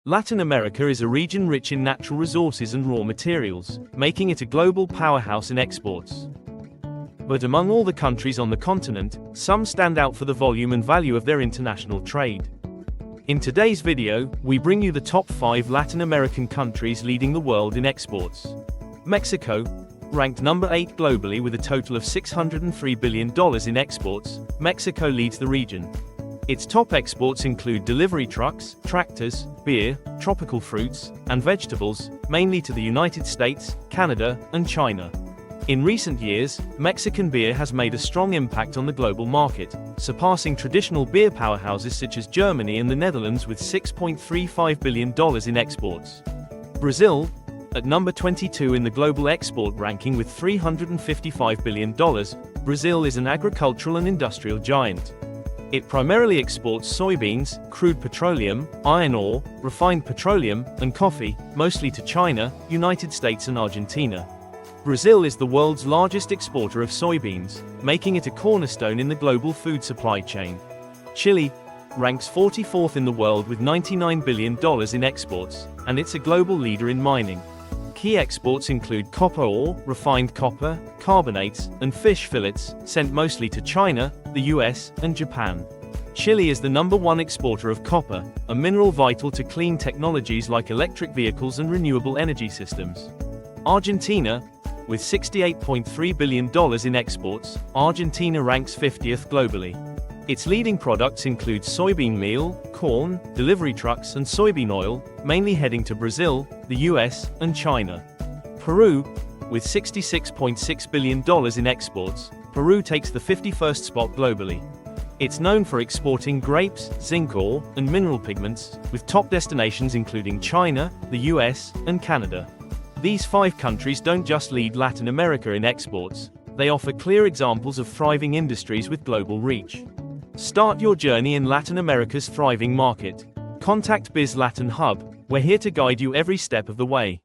Latin America is a region rich in natural resources and raw materials, making it a global powerhouse in exports. But among all the countries on the continent, some stand out for the volume and value of their international trade. In today's video, we bring you the top 5 Latin American countries leading the world in exports. Mexico, ranked number 8 globally with a total of $603 billion in exports, Mexico leads the region. Its top exports include delivery trucks, tractors, beer, tropical fruits, and vegetables, mainly to the United States, Canada, and China. In recent years, Mexican beer has made a strong impact on the global market, surpassing traditional beer powerhouses such as Germany and the Netherlands with $6.35 billion in exports. Brazil, at number 22 in the global export ranking with $355 billion, Brazil is an agricultural and industrial giant. It primarily exports soybeans, crude petroleum, iron ore, refined petroleum, and coffee, mostly to China, United States and Argentina. Brazil is the world's largest exporter of soybeans, making it a cornerstone in the global food supply chain. Chile ranks 44th in the world with $99 billion in exports, and it's a global leader in mining. Key exports include copper ore, refined copper, carbonates, and fish fillets, sent mostly to China, the US, and Japan. Chile is the number 1 exporter of copper, a mineral vital to clean technologies like electric vehicles and renewable energy systems. Argentina, with $68.3 billion in exports, Argentina ranks 50th globally. Its leading products include soybean meal, corn, delivery trucks and soybean oil, mainly heading to Brazil, the US, and China. Peru, with $66.6 billion in exports, Peru takes the 51st spot globally. It's known for exporting grapes, zinc ore, and mineral pigments, with top destinations including China, the US, and Canada. These 5 countries don't just lead Latin America in exports, they offer clear examples of thriving industries with global reach. Start your journey in Latin America's thriving market. Contact Biz Latin Hub, we're here to guide you every step of the way.